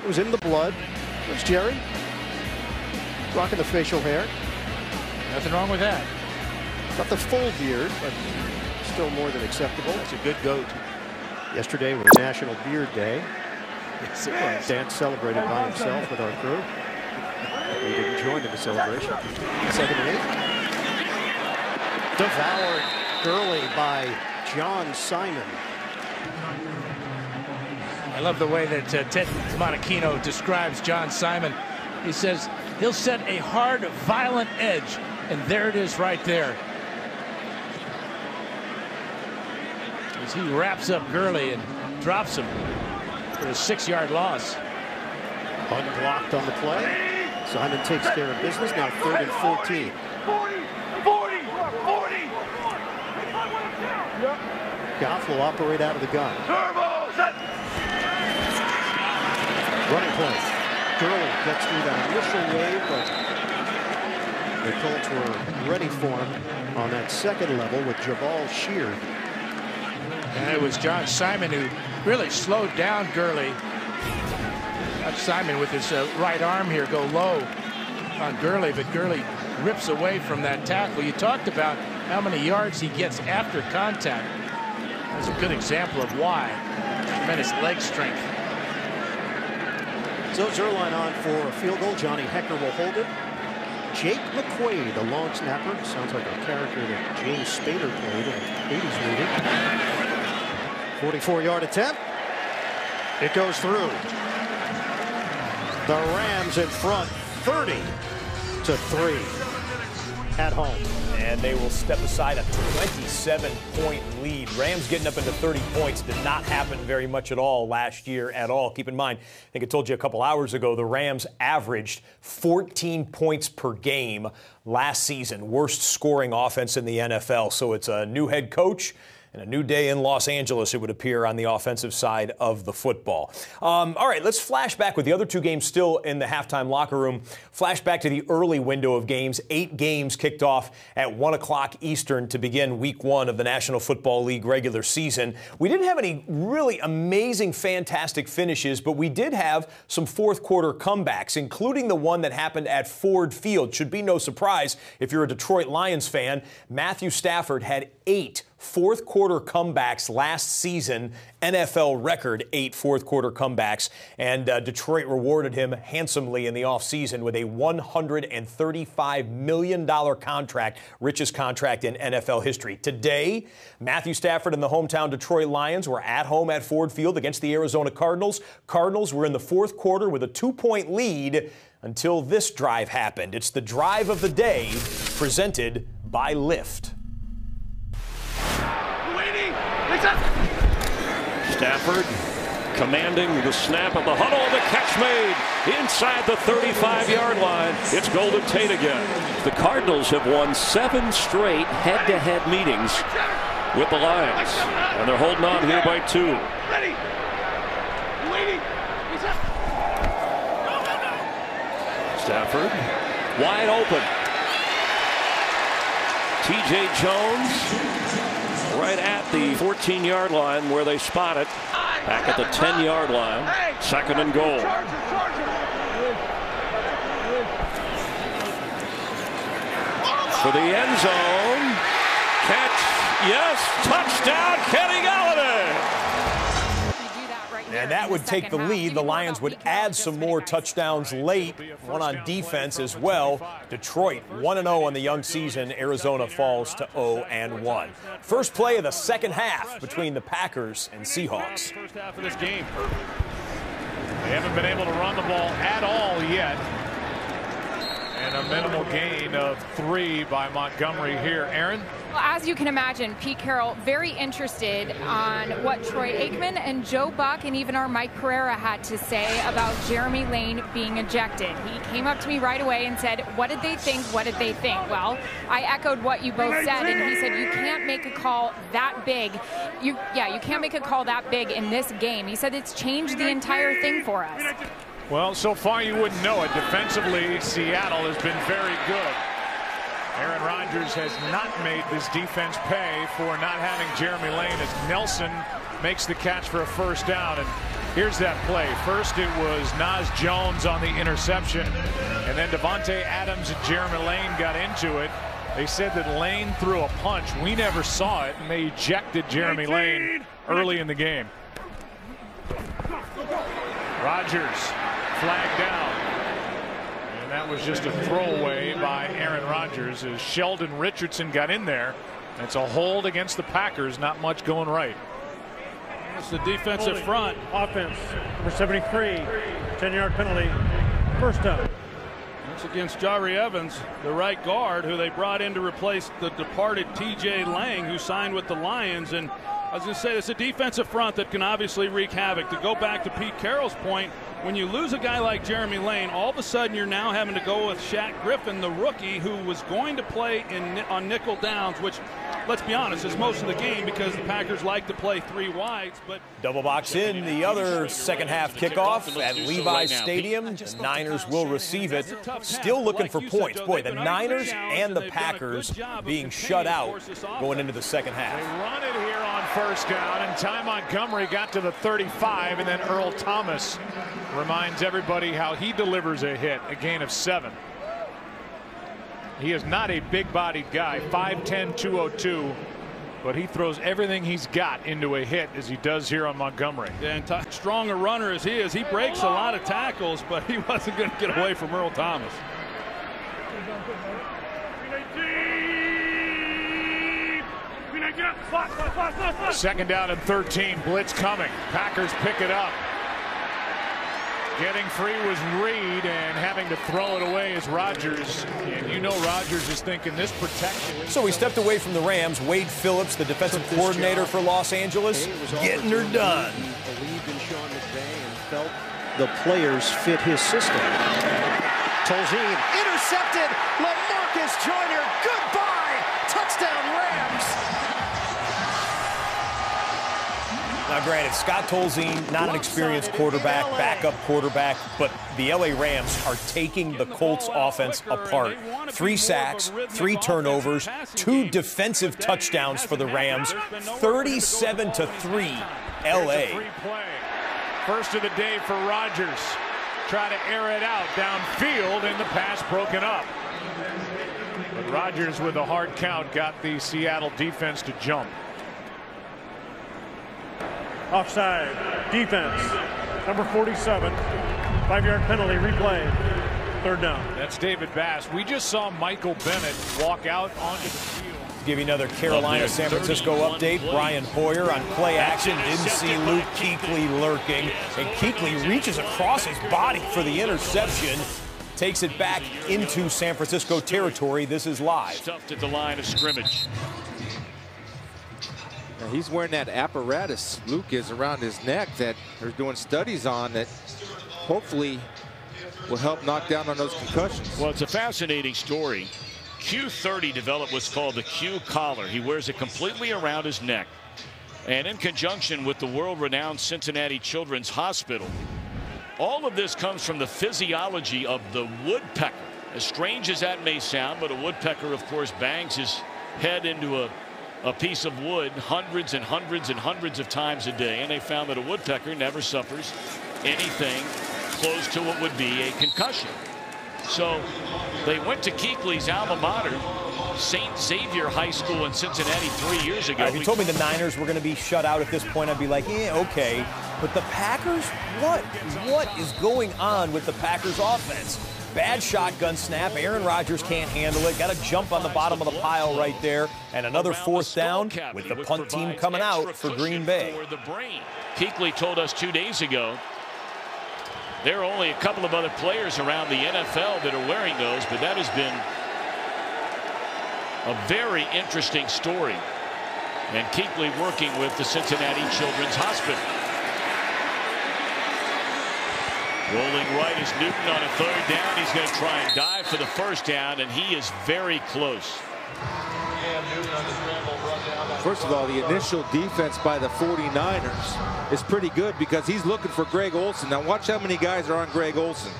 It was in the blood. There's Jerry. Rocking the facial hair. Nothing wrong with that. Not the full beard, but still more than acceptable. It's a good goat. Yesterday was National Beard Day. Yes, it was. Dan celebrated by himself with our crew. We didn't join in the celebration. 7-8. Devoured Gurley by John Simon. I love the way that Ted Monachino describes John Simon. He says he'll set a hard, violent edge, and there it is right there. As he wraps up Gurley and drops him for a 6-yard loss. Unblocked on the play. Simon takes care of business. Now 3rd and 14. 40. Goff will operate out of the gun. Running play. Gurley gets through that initial wave, but the Colts were ready for him on that second level with Jabal Sheard. And it was John Simon who really slowed down Gurley. Watch Simon with his right arm here go low on Gurley, but Gurley rips away from that tackle. You talked about how many yards he gets after contact. That's a good example of why. Tremendous leg strength. So Zerline on for a field goal. Johnny Hecker will hold it. Jake McQuaid, the long snapper. Sounds like a character that James Spader played in the 80s movie. 44-yard attempt. It goes through. The Rams in front, 30-3 at home. And they will step aside a 27-point lead. Rams getting up into 30 points did not happen very much at all last year at all. Keep in mind, I think I told you a couple hours ago, the Rams averaged 14 points per game last season. Worst scoring offense in the NFL. So it's a new head coach and a new day in Los Angeles, it would appear, on the offensive side of the football. All right, let's flash back with the other two games still in the halftime locker room. Flash back to the early window of games. 8 games kicked off at 1 o'clock Eastern to begin Week 1 of the National Football League regular season. We didn't have any really amazing, fantastic finishes, but we did have some fourth-quarter comebacks, including the one that happened at Ford Field. Should be no surprise if you're a Detroit Lions fan. Matthew Stafford had 8 fourth-quarter comebacks last season, NFL record 8 fourth-quarter comebacks, and Detroit rewarded him handsomely in the offseason with a $135 million contract, richest contract in NFL history. Today, Matthew Stafford and the hometown Detroit Lions were at home at Ford Field against the Arizona Cardinals. Cardinals were in the fourth quarter with a 2-point lead until this drive happened. It's the drive of the day presented by Lyft. Stafford commanding the snap of the huddle. The catch made inside the 35-yard line. It's Golden Tate again. The Cardinals have won 7 straight head-to-head meetings with the Lions, and they're holding on here by 2. Stafford wide open. T.J. Jones right at the 14-yard line where they spot it. Back at the 10-yard line. 2nd and goal. For the end zone. Catch. Yes. Touchdown, Kenny Galladay. And that would take the lead. The Lions would add some more touchdowns late, one on defense as well. Detroit 1-0 on the young season. Arizona falls to 0-1. First play of the second half between the Packers and Seahawks. First half of this game. They haven't been able to run the ball at all yet. And a minimal gain of 3 by Montgomery here. Aaron? Well, as you can imagine, Pete Carroll very interested on what Troy Aikman and Joe Buck and even our Mike Pereira had to say about Jeremy Lane being ejected. He came up to me right away and said, what did they think? What did they think? Well, I echoed what you both said, and he said, you can't make a call that big. You can't make a call that big in this game. He said it's changed the entire thing for us. Well, so far you wouldn't know it. Defensively, Seattle has been very good. Aaron Rodgers has not made this defense pay for not having Jeremy Lane as Nelson makes the catch for a first down. And Here's that play. First it was Naz Jones on the interception, and then Devontae Adams and Jeremy Lane got into it. They said that Lane threw a punch. We never saw it, and they ejected Jeremy Lane early in the game. Rodgers flagged down. And that was just a throwaway by Aaron Rodgers as Sheldon Richardson got in there. It's a hold against the Packers. Not much going right. It's the defensive front. Offense, number 73, 10-yard penalty, first down. That's against Jari Evans, the right guard, who they brought in to replace the departed T.J. Lang, who signed with the Lions. And I was going to say, it's a defensive front that can obviously wreak havoc. To go back to Pete Carroll's point, when you lose a guy like Jeremy Lane, all of a sudden you're now having to go with Shaq Griffin, the rookie, who was going to play on nickel downs, which, let's be honest, is most of the game because the Packers like to play three wides. But double box in the other second half kickoff at Levi's Stadium. The Niners will receive it. Still looking for points. Boy, the Niners and the Packers being shut out going into the second half. They run it here on first down, and Ty Montgomery got to the 35, and then Earl Thomas reminds everybody how he delivers a hit, a gain of 7. He is not a big-bodied guy, 5'10", 202, but he throws everything he's got into a hit as he does here on Montgomery. And strong a runner as he is, he breaks a lot of tackles, but he wasn't going to get away from Earl Thomas. Second down and 13, blitz coming. Packers pick it up. Getting free was Reed, and having to throw it away is Rodgers. And you know Rodgers is thinking this protection. So we stepped away from the Rams. Wade Phillips, the defensive coordinator for Los Angeles, getting her done. He believed in Sean McVay and felt the players fit his system. Tolzien intercepted. LaMarcus Joyner, goodbye. Touchdown Rams. Now, granted, Scott Tolzien, not an experienced quarterback, backup quarterback, but the LA Rams are taking the Colts offense apart. 3 sacks, 3 turnovers, 2 defensive touchdowns for the Rams, 37-3 LA. First of the day for Rodgers. Try to air it out downfield, and the pass broken up. But Rodgers, with a hard count, got the Seattle defense to jump. Offside, defense, number 47, 5-yard penalty, replay, third down. That's David Bass. We just saw Michael Bennett walk out onto the field. Give you another Carolina-San Francisco update. Brian Hoyer on play action. Didn't see Luke Kuechly lurking. And Kuechly reaches across his body for the interception. Takes it back into San Francisco territory. This is live. Stuffed at the line of scrimmage. Now he's wearing that apparatus, Luke is, around his neck that they're doing studies on that hopefully will help knock down on those concussions. Well, it's a fascinating story. Q30 developed what's called the Q collar. He wears it completely around his neck. And in conjunction with the world-renowned Cincinnati Children's Hospital, all of this comes from the physiology of the woodpecker. As strange as that may sound, but a woodpecker, of course, bangs his head into a piece of wood hundreds and hundreds and hundreds of times a day, and they found that a woodpecker never suffers anything close to what would be a concussion. So they went to Kuechly's alma mater, St. Xavier High School in Cincinnati 3 years ago. If you told me the Niners were going to be shut out at this point, I'd be like, yeah, okay. But the Packers, what is going on with the Packers offense? Bad shotgun snap. Aaron Rodgers can't handle it. Got to jump on the bottom of the pile right there. And another fourth down with the punt team coming out for Green Bay. Kuechly told us 2 days ago there are only a couple of other players around the NFL that are wearing those, but that has been a very interesting story. And Kuechly working with the Cincinnati Children's Hospital. Rolling right is Newton on a third down. He's going to try and dive for the first down, and he is very close. First of all, the initial defense by the 49ers is pretty good because he's looking for Greg Olsen. Now watch how many guys are on Greg Olsen.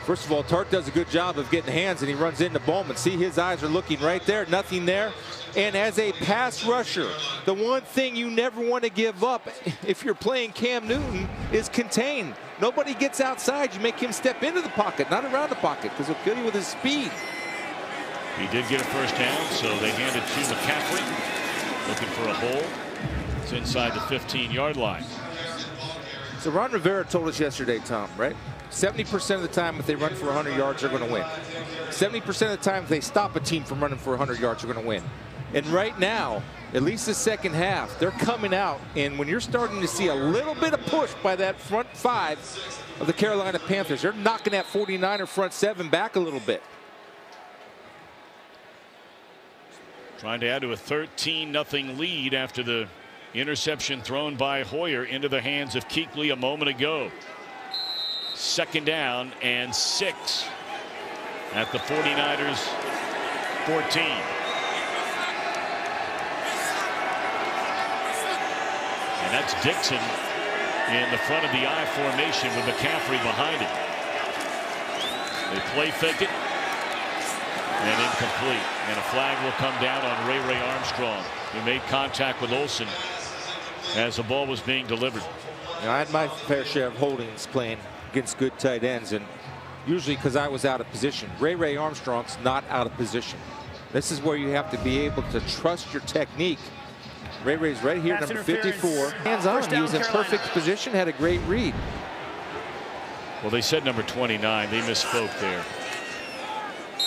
First of all, Tart does a good job of getting hands, and he runs into Bowman. See, his eyes are looking right there, nothing there. And as a pass rusher, the one thing you never want to give up if you're playing Cam Newton is contain. Nobody gets outside. You make him step into the pocket, not around the pocket, because he'll kill you with his speed. He did get a first down, so they hand it to McCaffrey. Looking for a hole. It's inside the 15-yard line. So Ron Rivera told us yesterday, Tom, right? 70% of the time if they run for 100 yards, they're going to win. 70% of the time if they stop a team from running for 100 yards, they're going to win. And right now, at least the second half, they're coming out. And when you're starting to see a little bit of push by that front five of the Carolina Panthers, they're knocking that 49er front seven back a little bit. Trying to add to a 13-0 lead after the interception thrown by Hoyer into the hands of Kuechly a moment ago. Second down and 6 at the 49ers 14. And that's Dixon in the front of the I formation with McCaffrey behind him. They play fake it. And incomplete. And a flag will come down on Ray Armstrong, who made contact with Olsen as the ball was being delivered. You know, I had my fair share of holdings playing against good tight ends, and usually because I was out of position. Ray Armstrong's not out of position. This is where you have to be able to trust your technique. Ray's right here, number 54. Hands on, he was in perfect position, had a great read. Well, they said number 29. They misspoke there.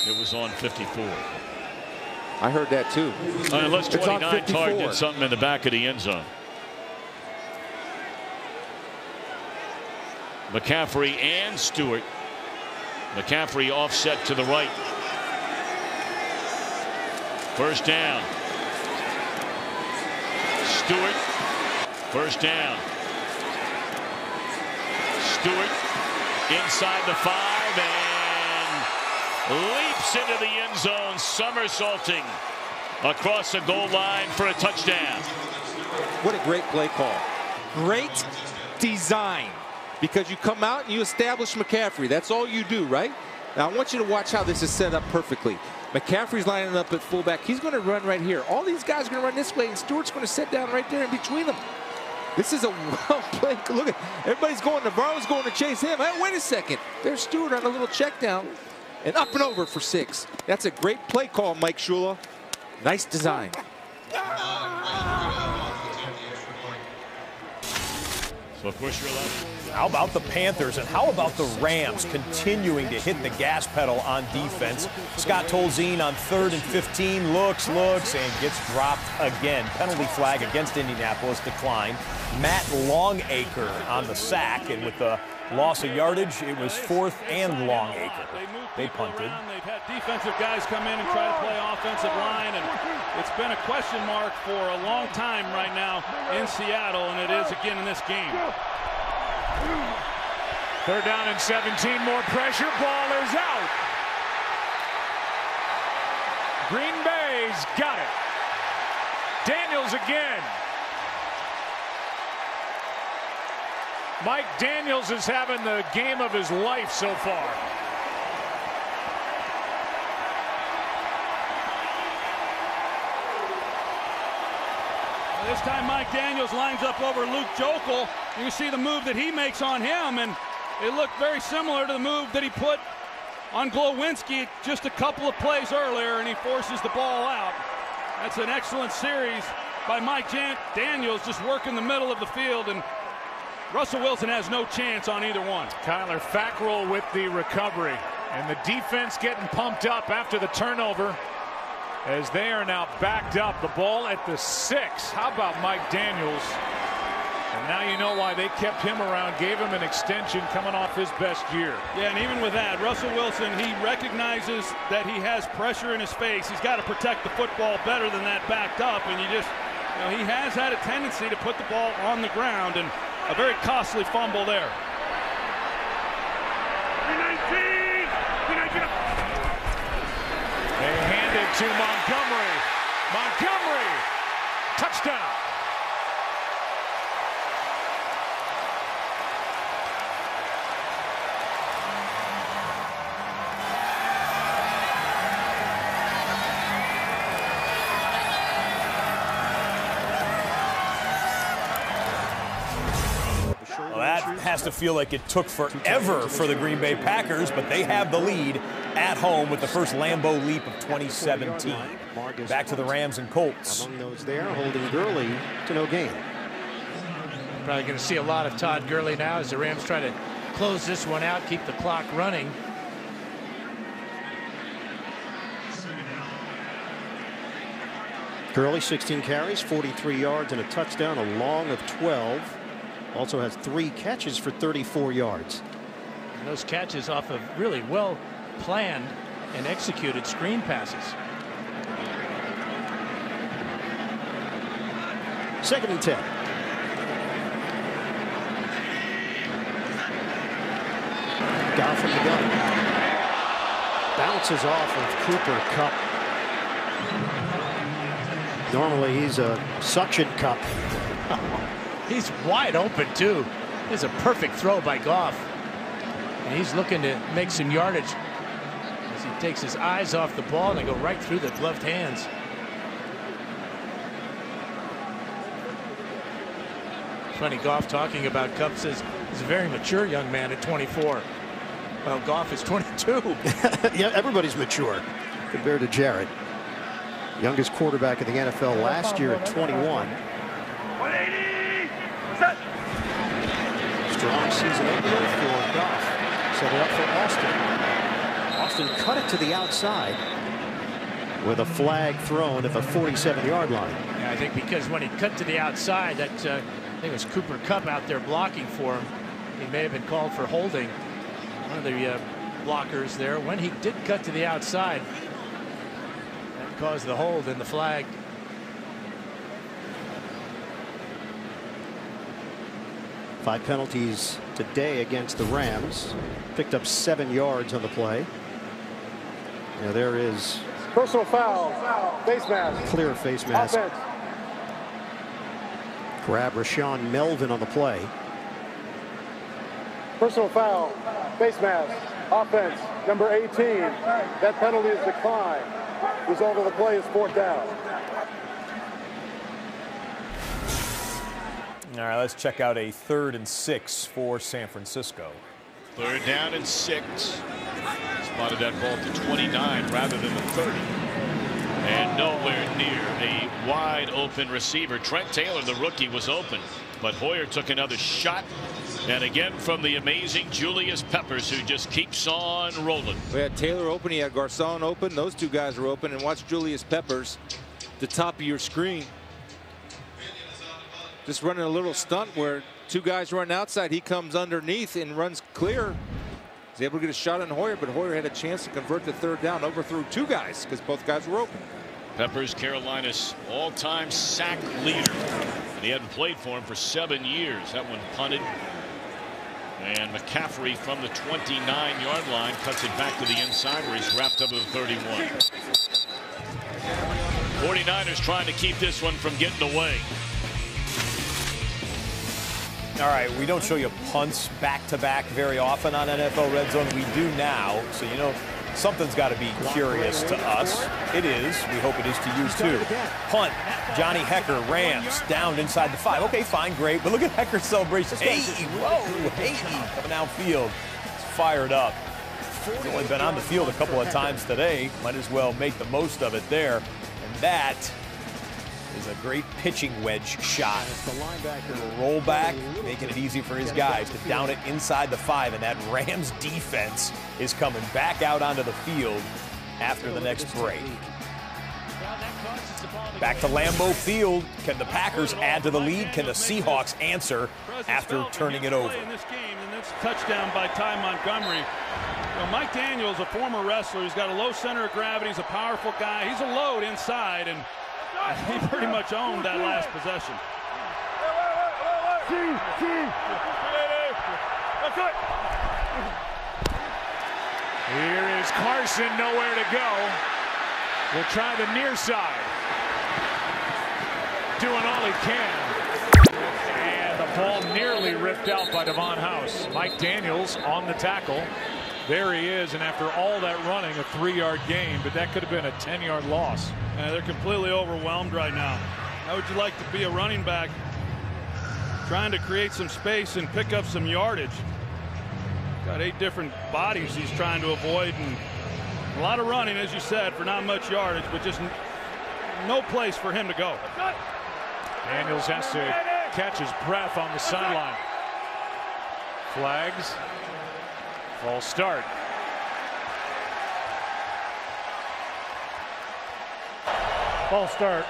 It was on 54. I heard that too. Unless 29 targeted something in the back of the end zone. McCaffrey and Stewart. McCaffrey offset to the right. First down. Stewart. First down. Stewart inside the 5 and leaps into the end zone, somersaulting across the goal line for a touchdown. What a great play call. Great design. Because you come out and you establish McCaffrey. That's all you do, right? Now I want you to watch how this is set up perfectly. McCaffrey's lining up at fullback. He's going to run right here. All these guys are going to run this way, and Stewart's going to sit down right there in between them. This is a well-played. Look at everybody's going. Navarro's going to chase him. Hey, wait a second. There's Stewart on a little check down. And up and over for 6. That's a great play call, Mike Shula. Nice design. So, of course, you're allowed. How about the Panthers, and how about the Rams continuing to hit the gas pedal on defense? Scott Tolzien on 3rd and 15, looks, and gets dropped again. Penalty flag against Indianapolis declined. Matt Longacre on the sack, and with the loss of yardage, it was 4th and Longacre. They punted. They've had defensive guys come in and try to play offensive line, and it's been a question mark for a long time right now in Seattle, and it is again in this game. 3rd down and 17, more pressure, ball is out. Green Bay's got it. Daniels again. Mike Daniels is having the game of his life so far. This time Mike Daniels lines up over Luke Jokel. You see the move that he makes on him, and it looked very similar to the move that he put on Glowinski just a couple of plays earlier, and he forces the ball out. That's an excellent series by Mike Daniels, just working the middle of the field, and Russell Wilson has no chance on either one. Kyler Fackrell with the recovery, and the defense getting pumped up after the turnover, as they are now backed up. The ball at the 6. How about Mike Daniels? And now you know why they kept him around, gave him an extension coming off his best year. Yeah, and even with that, Russell Wilson, he recognizes that he has pressure in his face. He's got to protect the football better than that backed up, and he has had a tendency to put the ball on the ground, and a very costly fumble there. They hand it to Montgomery. Montgomery, touchdown. has to feel like it took forever for the Green Bay Packers, but they have the lead at home with the first Lambeau leap of 2017. Back to the Rams and Colts. Among those there, holding Gurley to no gain. Probably going to see a lot of Todd Gurley now as the Rams try to close this one out, keep the clock running. Gurley, 16 carries, 43 yards, and a touchdown, a long of 12. Also has 3 catches for 34 yards. And those catches off of really well planned and executed screen passes. 2nd and 10. Goff from the gun. Bounces off of Cooper Kupp. Normally he's a suction cup. He's wide open too. It's a perfect throw by Goff. And he's looking to make some yardage as he takes his eyes off the ball and they go right through the gloved hands. Funny, Goff talking about Kupp says he's a very mature young man at 24. Well, Goff is 22. Yeah, everybody's mature compared to Jared. Youngest quarterback in the NFL last year at 21. 180. Strong season opener for Goff. Set it up for Austin. Austin cut it to the outside with a flag thrown at the 47-yard line. Yeah, I think because when he cut to the outside, that I think it was Cooper Kupp out there blocking for him. He may have been called for holding one of the blockers there. When he did cut to the outside, that caused the hold and the flag. Five penalties today against the Rams. Picked up 7 yards on the play. Now there is Personal foul. Face mask. clear face mask. Offense. Grab Rashawn Melvin on the play. Personal foul. Face mask. Offense. Number 18. That penalty is declined. Result of the play is 4th down. All right, let's check out a 3rd and 6 for San Francisco. 3rd down and 6. Spotted that ball to 29 rather than the 30. And nowhere near a wide open receiver. Trent Taylor, the rookie, was open, but Hoyer took another shot. And again from the amazing Julius Peppers, who just keeps on rolling. We had Taylor open, he had Garcon open. Those two guys are open, and watch Julius Peppers, the top of your screen. Just running a little stunt where 2 guys run outside. He comes underneath and runs clear. He's able to get a shot on Hoyer, but Hoyer had a chance to convert the 3rd down, overthrew 2 guys because both guys were open. Peppers, Carolina's all-time sack leader. And he hadn't played for him for 7 years. That one punted. And McCaffrey from the 29-yard line cuts it back to the inside where he's wrapped up at the 31. 49ers trying to keep this one from getting away. All right, we don't show you punts back-to-back very often on NFL Red Zone. We do now, so you know something's got to be curious to us. It is. We hope it is to you, too. Punt, Johnny Hecker, Rams, down inside the 5. Okay, fine, great, but look at Hecker's celebration. Hey, whoa, hey, coming downfield. It's fired up. He's only been on the field a couple of times today. Might as well make the most of it there. And that is a great pitching wedge shot. Roll back, making it easy for his guys to down it inside the 5, and that Rams defense is coming back out onto the field after the next break. Back to Lambeau Field. Can the Packers add to the lead? Can the Seahawks answer after turning it over? In this game, and this touchdown by Ty Montgomery. Well, Mike Daniels, a former wrestler, he's got a low center of gravity. He's a powerful guy. He's a load inside, and he pretty much owned that last possession. Here is Carson, nowhere to go. We'll try the near side. Doing all he can. And the ball nearly ripped out by Devon House. Mike Daniels on the tackle. There he is, and after all that running, a 3-yard gain, but that could have been a 10-yard loss. They're completely overwhelmed right now. How would you like to be a running back trying to create some space and pick up some yardage. Got 8 different bodies he's trying to avoid, and a lot of running, as you said, for not much yardage, but just no place for him to go. Daniels has to catch his breath on the sideline. Flags. False start. False start.